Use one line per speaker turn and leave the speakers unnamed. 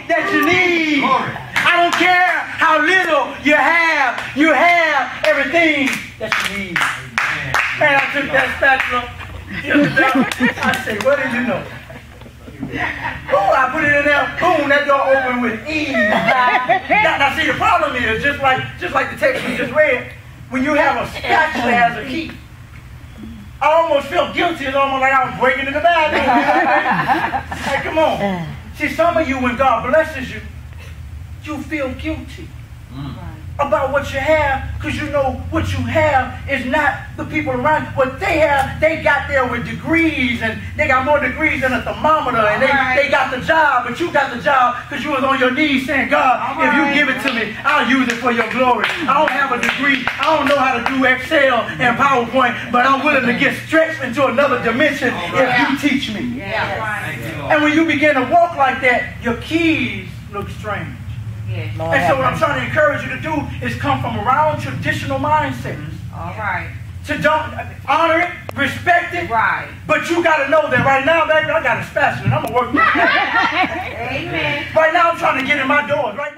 that you need. I don't care how little you have everything that you need. Man, I took that spatula the other day. I said, what did you know? Boom, I put it in there, boom, that door opened with ease. Now see, the problem is, just like the text we just read, when you have a spatula as a key, I almost felt guilty. It's almost like I was breaking into the bathroom. Hey, come on. See, some of you, when God blesses you, you feel guilty about what you have, because you know what you have is not the people around you. What they have, they got there with degrees, and they got more degrees than a thermometer, and they got the job, but you got the job because you was on your knees saying, God, if you give it to me, I'll use it for your glory. I don't have a degree. I don't know how to do Excel and PowerPoint, but I'm willing to get stretched into another dimension if you teach me. And when you begin to walk like that, your keys look strange. And so what I'm trying to encourage you to do is come from around traditional mindsets.
All right.
To don't honor it, respect it.
Right.
But you got to know that right now, baby, I got a spatula and I'm going to work with it.
Amen.
Right now I'm trying to get in my doors. Right